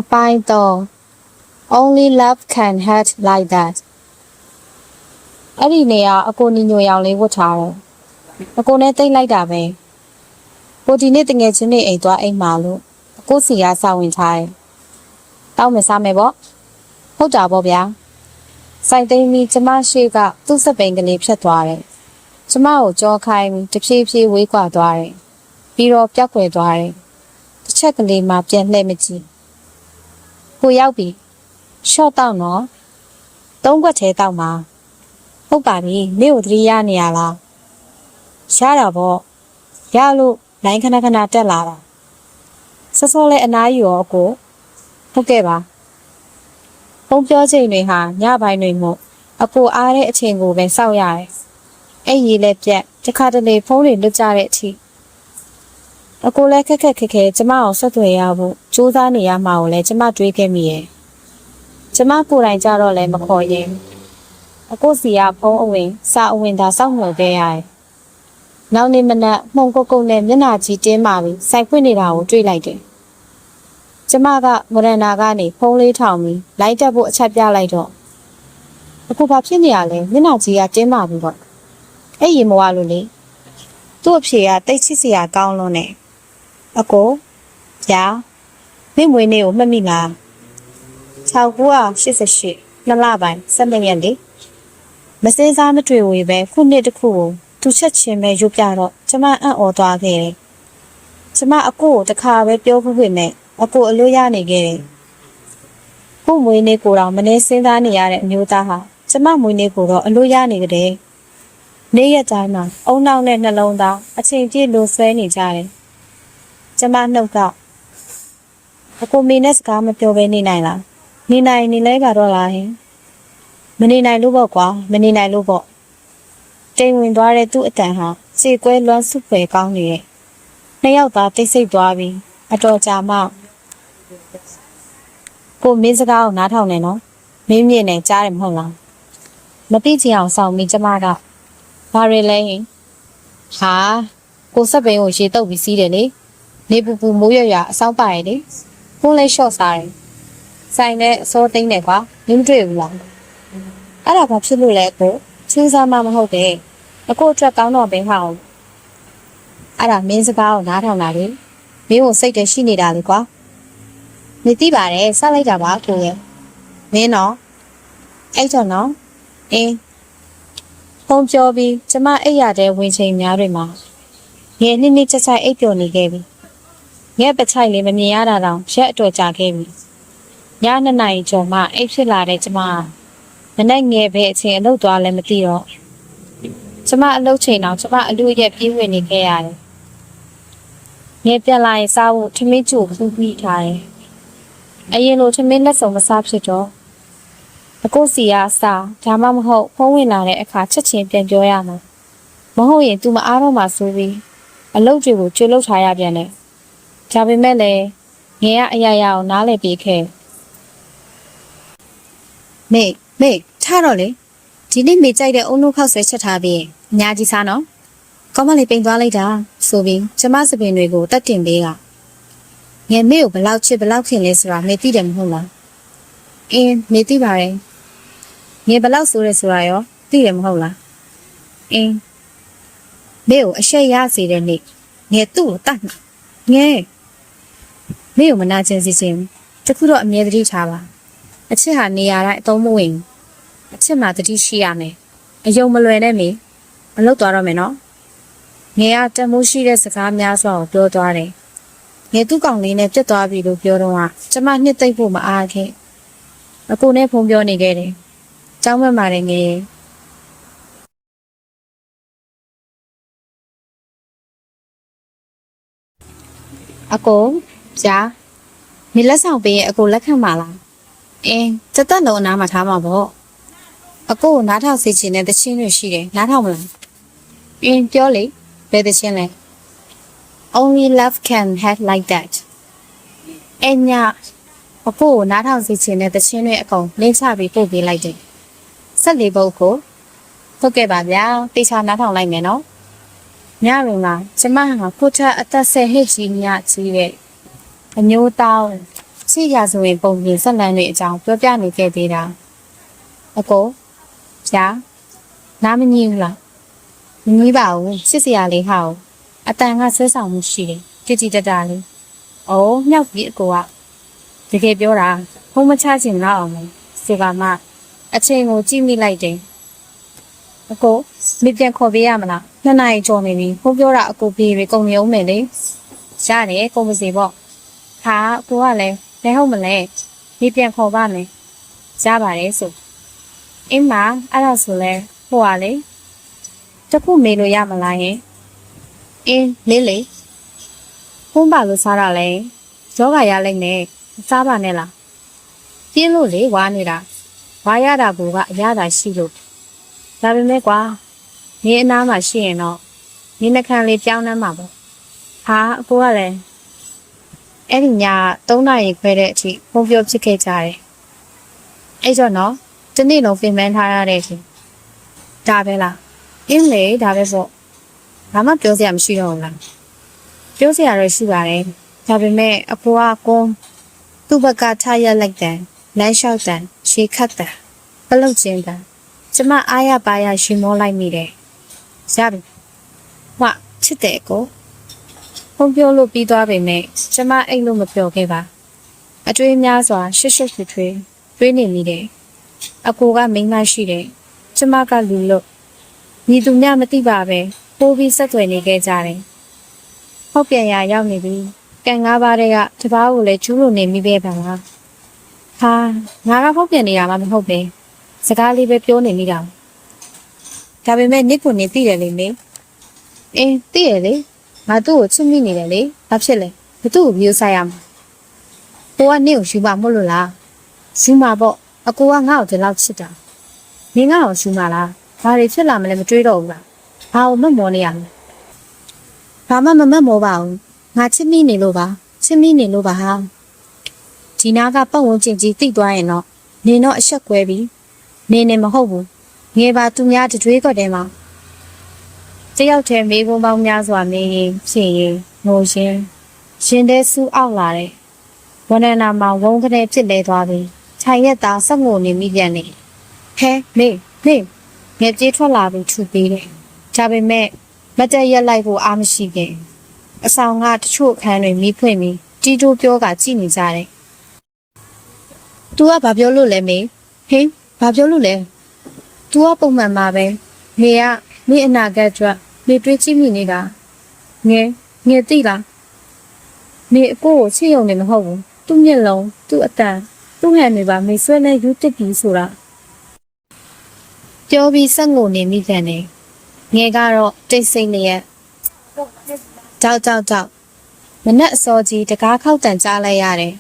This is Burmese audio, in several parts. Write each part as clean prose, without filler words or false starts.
အပိုင်းတော့ only love can hurt like that အဲ့ဒီနေရာအကိုညီညွတ်ရောင်လေးဝတ်ထားတယ်အကိုနဲ့တိတ်လိုက်တာပဲကိုဒီနေ့တငယ်ချင်းနေအိမ်သွားအိမ်မှာလို့အကိုစီကစာဝင်ထားတယ်တောင်းမယ်စားမယ်ပေါ့ဟုတ်တာပေါ့ဗျာစိုက်သိမ်းပြီးကျမရှိကသူ့စပိန်ကလေးဖြတ်သွားတယ်ကျမကိုကြောခိုင်းတဖြည်းဖြည်းဝေးကွာသွားတယ်ပြီးတော့ပြောက်ွယ်သွားတယ်တစ်ချက်ကလေးမှပြန်လှည့်မကြည့်ကိုရောက်ပြီရှော့တောက်နော်သုံးခွက်ထဲတောက်မှာဟုတ်ပါပြီနေ့ကိုသတိရနေရလားရတာပေါ့ရလို့လိုင်းခဏခဏတက်လာတာစောစောလေးအနားယူရောအကိုဟုတ်ကဲ့ပါဖုန်းပြောချိန်တွေဟာညပိုင်းတွေမို့အကိုအားတဲ့အချိန်ကိုပဲစောင့်ရတယ်အဲ့ရီလည်းပြက်တစ်ခါတလေဖုန်းတွေလွတ်ကြတဲ့အထိအကိုလည်းခက်ခက်ခဲခဲကျမအောင်ဆက်သွယ်ရဖို့စူးစမ်းနေရမှာကိုလည်းကျမတွေးခဲ့မိရဲ့ကျမကိုယ်တိုင်ကြတော့လည်းမခေါ်ရင်အကိုစီကဖုန်းအဝင်စာအဝင်သာစောင့်မျှော်ခဲ့ရတယ်နောက်နေ့မနက်မှုန်ကုတ်ကုတ်နဲ့မျက်နှာကြီးတင်းမာပြီးစိုက်ဖွင့်နေတာကိုတွေ့လိုက်တယ်ကျမကမရန်နာကနေဖုန်းလေးထောင်ပြီးလိုက်တက်ဖို့အချက်ပြလိုက်တော့အခုဘာဖြစ်နေရလဲမျက်နှာကြီးကတင်းမာပြီးတော့အဲ့ရေမဝလို့လေသူ့အဖေကတိတ်ချစ်စရာကောင်းလွန်းနေအကိုဗျာမိမွေးနေ့ကိုမှတ်မိလား1988နှစ်လပိုင်း7ရက်နေ့မစင်းစားမတွေ့ဝေပဲခုနှစ်တစ်ခုကိုသူချက်ချင်းပဲရုပ်ပြတော့ကျမအံ့ဩသွားခဲ့တယ်ကျမအကိုကိုတခါပဲပြောဖို့ဖြစ်နေအကိုအလို့ရနေခဲ့တယ်ခုမွေးနေ့ကိုတော့မနေစင်းစားနေရတဲ့အမျိုးသားဟာကျမမွေးနေ့ကိုတော့အလို့ရနေကြတယ်နေ့ရက်တိုင်းမှာအုံနောက်နဲ့နှလုံးသားအချိန်ပြည့်လိုဆွဲနေကြတယ်ကျမနှုတ်ကအကိုမင်းနဲ့စကားမပြောဘဲနေနိုင်လားနေနိုင်နေလဲပါတော့လားဟင်မနေနိုင်လို့ပေါ့ကွာမနေနိုင်လို့ပေါ့တိမ်ဝင်သွားတဲ့သူ့အတန်ဟာစေကွဲလွမ်းစုပဲကောင်းနေရဲ့နှစ်ယောက်သားတိတ်ဆိတ်သွားပြီးအတော်ကြာမှကိုမင်းစကားကိုနားထောင်နေနော်မင်းမြင့်နဲ့ကြားတယ်မဟုတ်လားမသိချင်အောင်ဆောင်မိကျမကဘာရဲလဲဟင်ဟာကိုစက်ပင်းကိုရေတုပ်ပြီးစီးတယ်လေနေပူပူမိုးရွရွအဆောင်ပါရဲ့လေဖုန်းလေးရှော့စားတယ်ဆိုင်နဲ့အစောသိမ့်တယ်ကွာမင်းမတွေ့ဘူးလားအဲ့ဒါဘာဖြစ်လို့လဲကိုချင်းစားမှမဟုတ်တယ်အကိုအတွက်ကောင်းတော့ပင်ဟောင်းအဲ့ဒါမင်းစကားကိုနားထောင်တာလေမင်းကိုစိတ်တရှိနေတာလေကွာနေသိပါတယ်ဆက်လိုက်တာပါကိုရဲ့မင်းနော်အဲ့တော့နော်အင်းဖုန်းပြောပြီးကျမအိပ်ရတဲ့ဝင်ချိန်များတွေမှာငယ်နှစ်နှစ်ချက်ချက်အိပ်ပျော်နေခဲ့ပြီငဲ့ပချိုက်လေးမမြင်ရတာတောင်ရက်အတော်ကြာခဲ့ပြီည2 နာရီကျော်မှအိပ်ဖြစ်လာတဲ့ကျမမနေ့ငယ်ပဲအချိန်အလုပ်သွားလည်းမသိတော့ကျမအလုပ်ချိန်တော့ကျမအလူရက်ပြေးဝင်နေခဲ့ရတယ်ငယ်ပြန်လာရင်စားဖို့ထမင်းချိုဖူးပြီးထားတယ်အရင်လိုထမင်းလက်စုံမစားဖြစ်တော့အကိုစီကအစားဒါမှမဟုတ်ဖုံးဝင်လာတဲ့အခါချက်ချင်းပြန်ပြောရမှာမဟုတ်ရင် तू မအားတော့မှဆိုပြီးအလုပ်တွေကိုကျွေးလုပ်ထားရပြန်တယ်ဒါပေမဲ့လည်းငယ်ကအရာရာကိုနားလည်ပေးခဲ့မေထားတော့လေဒီနေ့မေကြိုက်တဲ့အုံနှုတ်ခောက်ဆွဲချက်ထားပြီးအများကြီးစားနော်ကောင်းမလေးပိန်သွားလိုက်တာဆိုပြီးကျမစပင်တွေကိုတက်တင်ပေးကငယ်မေကိုဘလောက်ချစ်ဘလောက်ခင်လဲဆိုတာမေသိတယ်မဟုတ်လားအင်းမေသိပါတယ်ငယ်ဘလောက်ဆိုရဲဆိုတာရောသိတယ်မဟုတ်လားအင်းမေကိုအရှက်ရစေတဲ့နေ့ငယ်သူ့ကိုတတ်မှာငယ်မေကိုမနာကျင်စေခြင်းတခုတော့အမြဲတမ်းထားပါအချစ်ဟာနေရာတိုင်းအသုံးမဝင်အချစ်မှာတတိရှိရမယ်အယုံမလွယ်နဲ့မေမလုပ်သွားတော့မယ်နော်ငယ်ကတမိုးရှိတဲ့စကားများစွာကိုပြောသွားတယ်ငယ်သူ့ကောင်လေးနဲ့ပြတ်သွားပြီလို့ပြောတော့ကကျမနှစ်သိမ့်ဖို့မအားခဲ့အကိုနဲ့ဖုန်းပြောနေခဲ့တယ်ကျောင်းမမှာတယ်ငယ်အကိုကြာနေလက်ဆောင်ပေးရင်အကိုလက်ခံပါလားအင်းစက်တက်လုံးအနားမှာထားမှာပေါ့အကိုကိုနားထောင်စေချင်တဲ့တခြင်းတွေရှိတယ်နားထောင်မလားအင်းပြောလေဘယ်တခြင်းလဲ only love can hurt like that အညာအကိုကိုနားထောင်စေချင်တဲ့တခြင်းတွေအကုန်လင်းချပြီးပို့ပေးလိုက်တယ်14ပုတ်ကိုဟုတ်ကဲ့ပါဗျာတေချာနားထောင်လိုက်မယ်နော်ညရုံကကျမဟာကိုထက်အသက်10နှစ်ကြီးညကြီးရဲ့အမျိုးသား ချစ်ရဆိုရင်ပုံပြင်ဆက်လန်းတွေအကြောင်းပြောပြနေခဲ့သေးတာအကိုဗျာနားမငြင်းဘူးလားမငြင်းပါဘူးချစ်စရာလေးဟာအတန်ကဆွဲဆောင်မှုရှိတယ်ကြည်ကြည်တတလေးအိုးမြောက်ပြီးအကိုကတကယ်ပြောတာဖုံးမချချင်တော့အောင်စေပါမအချိန်ကိုကြည့်မိလိုက်တယ်အကိုမိပြန်ခေါ်ပေးရမလား2 နာရီကျော်နေပြီဖုံးပြောတာအကိုပြေတွေကုန်နေအောင်မယ်လေရတယ်ကုန်ပါစေပေါ့ဟာအကိုကလည်းလဲဟုတ်မလဲမိပြန်ခေါ်ပါမယ်ရပါတယ်ဆိုအင်းမအဲ့ဒါဆိုလဲဟိုကလေတခုမေးလို့ရမလားယင်အင်းလေးလေဖုံးပါလို့စားတာလဲယောဂရလိုက်နဲ့စားပါနဲ့လားပြင်းလို့လေဝါနေတာဝါရတာကအရသာရှိလို့ဒါပေမဲ့ကွာနေအနားမှာရှိရင်တော့နေနှခမ်းလေးပြောင်းနှမ်းမှာပေါ့ဟာအကိုကလည်းအဲ့ဒီည3 နာရီခွဲတဲ့အထိဖုံးပြောဖြစ်ခဲ့ကြတယ်အဲ့တော့နော်ဒီနေ့လုံးပြင်ပန်းထားရတဲ့ရှင်ဒါပဲလားအင်းလေဒါပဲပေါ့ဘာမှပြောစရာမရှိတော့ဘူးလားပြောစရာတော့ရှိပါတယ်ဒါပေမဲ့အဖိုးကကွန်းသူ့ဘက်ကထားရလိုက်တယ်လမ်းလျှောက်တယ်ရှေးခတ်တယ်ပလုတ်ချင်းတယ်ကျမအားရပါရရှင်မောလိုက်မိတယ်ရပြီဟွာချစ်တယ်ကိုဖုန်းပြောလို့ပြီးသွားပေမဲ့ကျမအိတ်လို့မပြောခဲ့ပါအတွေးများစွာရှစ်ထွေးတွေးနေမိတယ်အကိုကမိန်းမရှိတယ်ကျမကလူလို့ညီသူများမသိပါပဲပိုးပြီးဆက်သွယ်နေခဲ့ကြတယ်ဟုတ်ပြန်ရရောက်နေပြီကန်၅ပါးတဲ့ကတပားကိုလည်းကျူးလို့နေမိပဲပါလားဟာငါကဟုတ်ပြန်နေတာမှမဟုတ်ပဲစကားလေးပဲပြောနေမိတာဒါပေမဲ့နစ်ကိုနေသိတယ်လေမေအင်းသိရလေငါသူ့ကိုချစ်မိနေတယ်လေဘာဖြစ်လဲဘသူ့ကိုမျိုးဆိုင်ရမှာကိုကနင့်ကိုယူပါမလို့လားယူမှာပေါ့အကိုကငါ့ကိုဒီလောက်ချစ်တာနင်ငါ့ကိုယူမှာလားဘာတွေဖြစ်လာမလဲမတွေးတော့ဘူးလားဘာလို့မမောနေရလဲဘာမှမမတ်မောပါဘူးငါချစ်မိနေလို့ပါချစ်မိနေလို့ပါဟာဒီနာကပတ်ဝန်းကျင်ကြီးတိတ်သွားရင်တော့နင်တော့အဆက်ကွဲပြီနေနေမဟုတ်ဘူးငယ်ပါသူများတတွေးကော့တယ်မှာတယောက်တည်းမေးခွန်းပေါင်းများစွာမေးရင်ဖြစ်ရင်ငိုရှင်တဲ့ဆူအောက်လာတယ်ဝနနာမှာဝုန်းကနေဖြစ်လဲသွားပြီခြိုင်ရက်သားဆက်ငိုနေမိပြန်နေဟဲမေငယ်ပြေးထွက်လာပြီးထူပေးတယ်ဒါပေမဲ့မတက်ရက်လိုက်ဖို့အားမရှိခဲ့အဆောင်ကတချို့အခန်းတွေမီးဖွင့်ပြီးတီတိုးပြောကကြည့်နေကြတယ်။ "तू ကဘာပြောလို့လဲမေ။ဟင်းဘာပြောလို့လဲ။ तू ကပုံမှန်ပါပဲ။မေကမင်းအနာဂတ်အတွက်မေတွေးကြည့်မိနေတာ။ငယ်သိလား။မေအကိုကိုချစ်ရုံနဲ့မဟုတ်ဘူး။သူ့မျက်လုံးသူ့အတန်သူ့ဟန်တွေပါမေဆွဲလဲယူတစ်ပြီးဆိုတာ။ပြောပြီးဆက်ငိုနေမိပြန်တယ်။ငယ်ကတော့တိတ်ဆိတ်နေရဲ့ကြောက်မနက်အစောကြီးတကားခောက်တန်ကြားလိုက်ရတယ်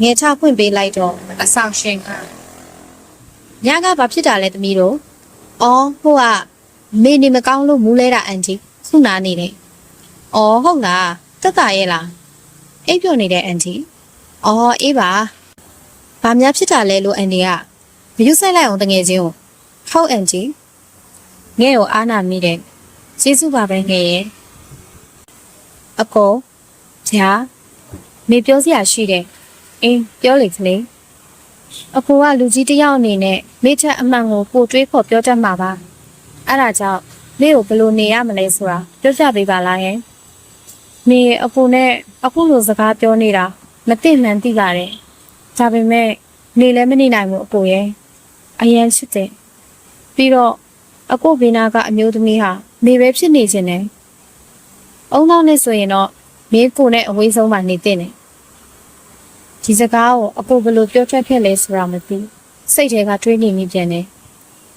ငယ်ချဖွင့်ပေးလိုက်တော့အဆောင်ရှင်ကညကဘာဖြစ်တာလဲသမီးတို့အော်ဟိုကမေနေမကောင်းလို့မူးလဲတာအန်တီခုနာနေတယ်အော်ဟုတ်လားတက်တာရဲ့လားအိပ်ပျော်နေတဲ့အန်တီအော်အေးပါဘာများဖြစ်တာလဲလို့အန်တီကမယူဆိုင်လိုက်အောင်တငယ်ချင်းကိုဟုတ်အန်တီငဲ့ကိုအားနာမိတယ်ကျေးဇူးပါပဲငယ်ရဲ့အကိုဗျာမေပြောစရာရှိတယ်အင်းပြောလေကလေးအကိုကလူကြီးတယောက်အနေနဲ့မိထက်အမှန်ကိုပို့တွေးဖို့ပြောတတ်မှာပါအဲ့ဒါကြောင့်မေကိုဘယ်လိုနေရမလဲဆိုတာပြောပြပေးပါလားယင်မေအကိုနဲ့အခုလိုစကားပြောနေတာမသိမှန်သိပါတယ်ဒါပေမဲ့နေလည်းမနေနိုင်ဘူးအကိုရဲ့အရင်ချစ်တယ်ပြီးတော့အကိုဘေးနာကအမျိုးသမီးဟာမေပဲဖြစ်နေခြင်းနဲ့အုံနောက်နဲ့ဆိုရင်တော့မင်းကိုနဲ့အဝေးဆုံးမှနေတဲ့နေဒီစကားကိုအကိုဘယ်လိုပြောထွက်ခဲ့လဲဆိုတာမသိစိတ်ထဲကတွေးနေမိပြန်တယ်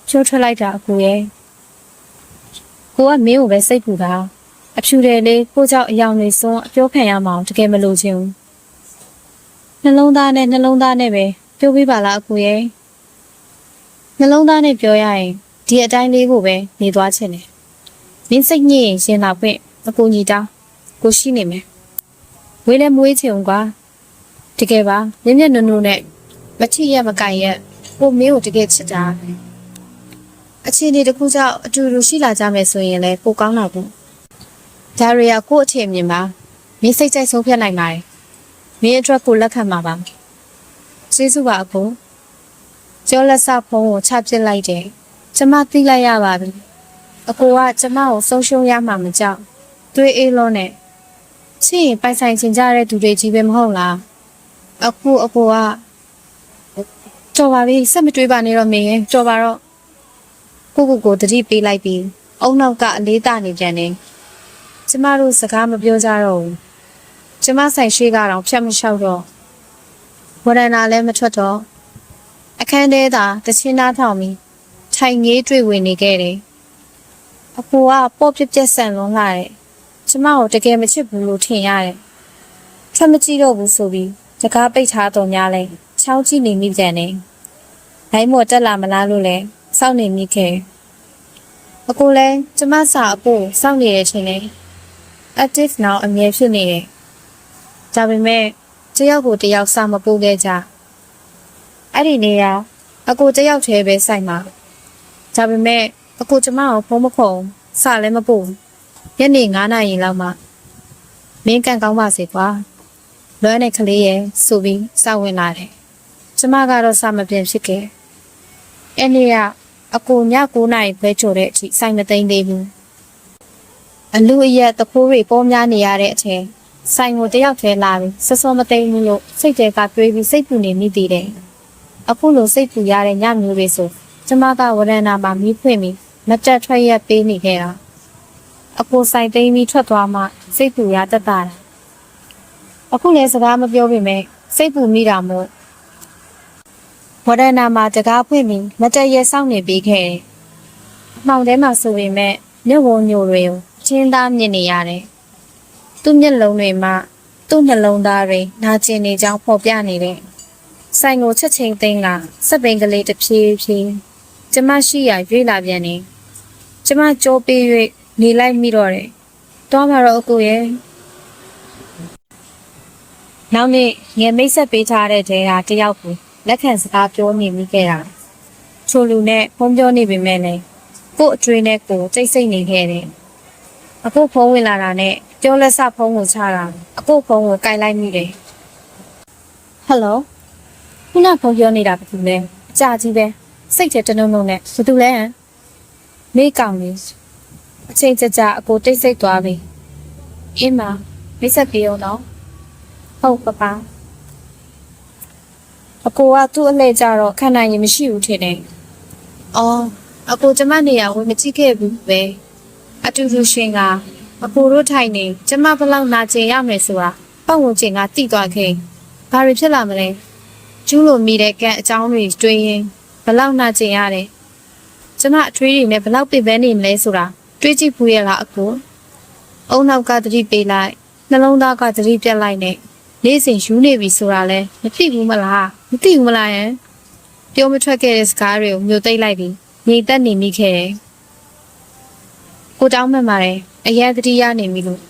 ချိုးထွက်လိုက်တာအကိုရဲ့ကိုကမင်းကိုပဲစိတ်ပူတာအဖြူတယ်လေးကိုကြောင့်အယောင်တွေစွန်းအပြောခံရမအောင်တကယ်မလို့ချင်းဘူးနှလုံးသားနဲ့ပဲပြောပြပါလားအကိုရဲ့နှလုံးသားနဲ့ပြောရရင်ဒီအတိုင်းလေးကိုပဲနေသွားချင်တယ်မင်းစိတ်ညစ်ရင်ရှင်လာဖွင့်အကူညီတောင်းကိုရှိနေမယ်ဝေးလည်းမွေးချင်ဘူးကွာတကယ်ပါမြင့်နုနဲ့မချစ်ရမကန်ရက်ကိုမင်းကိုတကယ်ချစ်တာအခြေအနေတစ်ခုကြောင့်အတူတူရှိလာကြမယ်ဆိုရင်လည်းပိုကောင်းတာပေါ့ဒါရီယာကိုအထင်မြင်ပါမင်းစိတ်ကြိုက်ဆုံးဖြတ်နိုင်ပါတယ် မင်းအတွက်ကိုလက်ခံမှာပါကျေးဇူးပါအကိုကျော်လက်စဖုံးကိုချပစ်လိုက်တယ်ကျမသိလိုက်ရပါပြီအကိုကကျမကိုဆုံးရှုံးရမှာမကြောက်သွေးအေးလုံးနဲ့ချစ်ရင်ပိုင်ဆိုင်ချင်ကြတဲ့သူတွေကြီးပဲမဟုတ်လားအခုအကိုကတော်ပါပြီစက်မတွေးပါနဲ့တော့မင်းရဲ့တော်ပါတော့ကိုတတိပေးလိုက်ပြီးအုံနောက်ကအလေးတနေပြန်တယ်ကျမတို့စကားမပြောကြတော့ဘူးကျမဆိုင်ရှိကတော့ဖြတ်မလျှောက်တော့ဝရဏလည်းမထွက်တော့အခန်းထဲသာတချင်းသားထောင်ပြီးထိုင်ငေးတွေ့ဝင်နေခဲ့တယ်အဖိုးကပေါ့ပြက်ဆန်လွန်လာတယ်ကျမကိုတကယ်မချစ်ဘူးလို့ထင်ရတယ်ထပ်မကြည့်တော့ဘူးဆိုပြီးစကားပိတ်ထားတော့များလဲချောင်းကြည့်နေမိပြန်တယ်တိုင်းမော်တက်လာမလားလို့လဲစောင့်နေမိခဲ့အကိုလဲကျမစာအဖို့စောင့်နေရချင်းလဲ active now အမြဲဖြစ်နေတယ်ဒါပေမဲ့တယောက်ကိုတယောက်စာမပို့ခဲ့ကြအဲ့ဒီနေရာအကိုတယောက်တည်းပဲဆိုင်မှာဒါပေမဲ့အကိုကျမကိုဖုံးမခုံစာလည်းမပို့ညနေ9 နာရီလောက်မှမင်းကန်ကောင်းပါစေကွာလွမ်းတဲ့ကလေးရဲ့ဆိုပြီးစောင့်ဝင်လာတယ်ကျမကတော့စာမပြင်ဖြစ်ခဲ့အဲ့နေ့ကအကိုည9 နာရီပဲချိုတဲ့အထိဆိုင်မသိမ်းသေးဘူးအလူအရက်တခိုးတွေပေါ်များနေရတဲ့အချိန်ဆိုင်ကိုတယောက်ထဲလာပြီးစစောမသိမ်းဘူးလို့စိတ်ထဲကတွေးပြီးစိတ်ပူနေမိသေးတယ်အခုလိုစိတ်ပူရတဲ့ညမျိုးတွေဆိုကျမကဝရဏမှာမီးဖွင့်ပြီးမတက်ထွက်ရက်ပေးနေခဲ့တာအကိုဆိုင်သိမ်းပြီးထွက်သွားမှစိတ်ပူရတတ်တာအခုလည်းစကားမပြောပေမဲ့စိတ်ပူမိတာမို့ဝရဏမှာတကားဖွင့်ပြီးမတက်ရက်စောင့်နေပေးခဲ့တယ်။မှောင်ထဲမှာဆိုပေမဲ့မျက်ဝန်းညိုတွေကိုချင်းသားမြင်နေရတယ်။သူ့မျက်လုံးတွေမှာသူ့နှလုံးသားတွေနာကျင်နေကြောင်းဖော်ပြနေတယ်။ဆိုင်ကိုချက်ချင်းသိမ်းကစက်ပိန်ကလေးတစ်ဖြည်းဖြည်းကျမရှိရရွေးလာပြန်နေ။ကျမကြောပေး၍နေလိုက်မိတော့တယ်။တောမှာတော့အကိုရဲ့နောက်နေ့ငယ်မိတ်ဆက်ပေးထားတဲ့တဲဟာတယောက်ကိုလက်ခံစကားပြောနေမိခဲ့တာချိုလူနဲ့ဖုံးပြောနေပေမဲ့လည်းကို့အကျွေးနဲ့ကိုစိတ်စိတ်နေခဲ့တယ်အခုဖုံးဝင်လာတာနဲ့ပြောလက်စဖုံးကိုချတာအခုဖုံးကိုကင်လိုက်မိတယ်ဟယ်လိုခုနဖုံးပြောနေတာဘာလို့လဲအကြကြီးပဲစိတ်ထဲတနုံနုံနဲ့ဘာလို့လဲမေးကောင်လေးအချိန်ကြာအကိုတိတ်ဆိတ်သွားပြီအင်းမမိတ်ဆက်ပြေအောင်တော့ဟုတ်ပါအကိုကသူ့အလှည့်ကြတော့ခံနိုင်ရင်မရှိဘူးထင်တယ်။အော်အကိုကျမနေရဝင်မကြည့်ခဲ့ဘူးပဲ။အတူတူရှင်ကအကိုတို့ထိုင်နေကျမဘလောက်နာကျင်ရမယ်ဆိုတာပတ်ဝန်းကျင်ကသိသွားခဲ့။ဘာတွေဖြစ်လာမလဲ။ကျူးလို့မိတဲ့ကံအကြောင်းတွေတွေးရင်ဘလောက်နာကျင်ရတယ်။ကျမအထွေးတွေနဲ့ဘလောက်ပင်ပန်းနေမလဲဆိုတာတွေးကြည့်ဘူးရဲ့လားအကို။အုံနောက်ကသတိပေးလိုက်နှလုံးသားကသတိပြတ်လိုက်နဲ့နေ့စဉ်ယူနေပြီဆိုတာလဲမဖြစ်ဘူးမလားမသိဘူးမလားယံပြောမထွက်ခဲ့တဲ့စကားတွေကိုမျိုးသိမ့်လိုက်ပြီးညီတက်နေမိခဲ့တယ်ကိုတောင်းမှန်ပါတယ်အရင်တတိယနေပြီလို့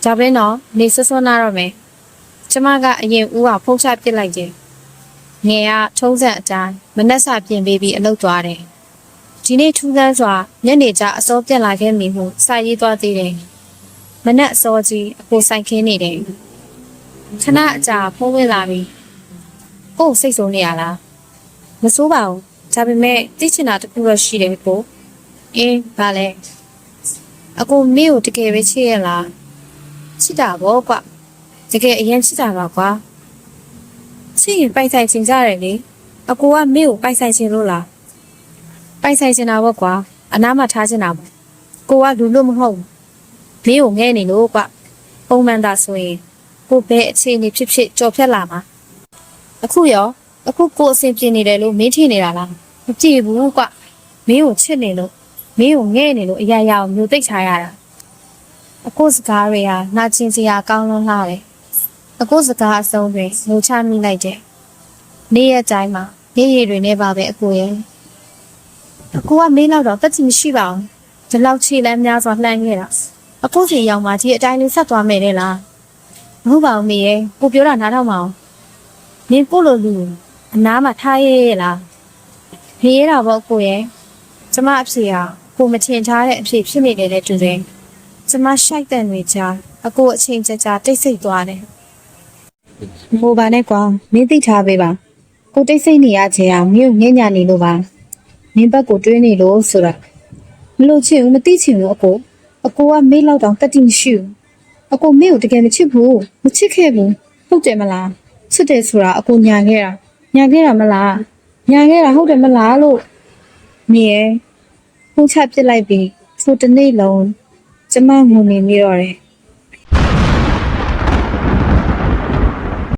ဒါပဲနော်နေဆွဆွနာတော့မယ်ကျမကအရင်ဦးကဖုံးချပစ်လိုက်တယ်ငယ်ကထုံးစံအတိုင်းမနှက်စာပြင်ပေးပြီးအလုပ်သွားတယ်ဒီနေ့ထူးဆန်းစွာညနေကျအစောပြန်လာခဲ့မိမှုစာရေးသွားသေးတယ်မနှက်အစောကြီးအကိုဆိုင်ခင်းနေတယ်ခဏအကြာဖုံးဝင်လာပြီကို့စိတ်ဆိုးနေရလားမဆိုးပါဘူးဒါပေမဲ့သိချင်တာတခုတော့ရှိတယ်ကိုအင်းဗာလဲအကိုမေကိုတကယ်ပဲချစ်ရလားချစ်တာပေါ့ကွတကယ်အရင်ချစ်တာပါကွာချစ်ရင်ပိုက်ဆိုင်ချင်ကြတယ်လေအကိုကမေကိုပိုက်ဆိုင်ချင်လို့လားပိုက်ဆိုင်ချင်တာပေါ့ကွာအနားမှာထားချင်တာပေါ့ကိုကလူလို့မဟုတ်ဘူးမေကိုငဲနေလို့ကွပုံမှန်သာဆိုရင်ကိုဘယ်အခြေအနေဖြစ်ဖြစ်ကြော်ဖြတ်လာမှာအခုကိုအဆင်ပြေနေတယ်လို့မင်းထင်နေတာလားမကြည့်ဘူးကွမင်းကိုချစ်နေလို့မင်းကိုငဲ့နေလို့အရာရာကိုမျိုးသိချရတာအခုစကားတွေဟာနာကျင်စရာကောင်းလွန်းလာတယ်အခုစကားအဆုံးတွေငိုချမိလိုက်တယ်နေ့ရက်တိုင်းမှာနေ့ရည်တွေနဲ့ပါပဲအကိုရဲ့အကိုကမင်းတော့တက်ချင်မရှိပါဘူးဒီလောက်ချီလန်းများစွာလှမ်းခဲ့တာအခုစီရောက်မှဒီအတိုင်းလေးဆက်သွားမယ်လေလားမဟုတ်ပါဘူးမေရဲ့ကိုပြောတာနားထောင်မအောင်နင်ကိုလိုလူအနားမှာထားရဲလားဖေးရတာပေါ့ကိုရဲ့ကျမအဖေဟာကိုမထင်ထားတဲ့အဖေဖြစ်နေတယ်တူတယ်ကျမရှိုက်တဲ့တွေကြားအကိုအချိန်ကြာတိတ်ဆိတ်သွားတယ် ငိုပါနဲ့ကွာမင်းသိထားပေးပါကိုတိတ်ဆိတ်နေရခြင်းဟာမင်းကိုညံ့ညနေလို့ပါမင်းဘက်ကိုတွေးနေလို့ဆိုတာမလို့ချင်ဘူးမသိချင်ဘူးအကိုကမေးလောက်တောင်တတိမရှိဘူးအကိုမင်းကိုတကယ်မချစ်ဘူးမချစ်ခဲ့ဘူးဟုတ်တယ်မလားချစ်တယ်ဆိုတာအကိုညာခဲ့တာမလားညာခဲ့တာဟုတ်တယ်မလားလို့မင်းဖုန်းချပစ်လိုက်ပြီးထိုတနေ့လုံးကျမငုံနေမိတော့တယ်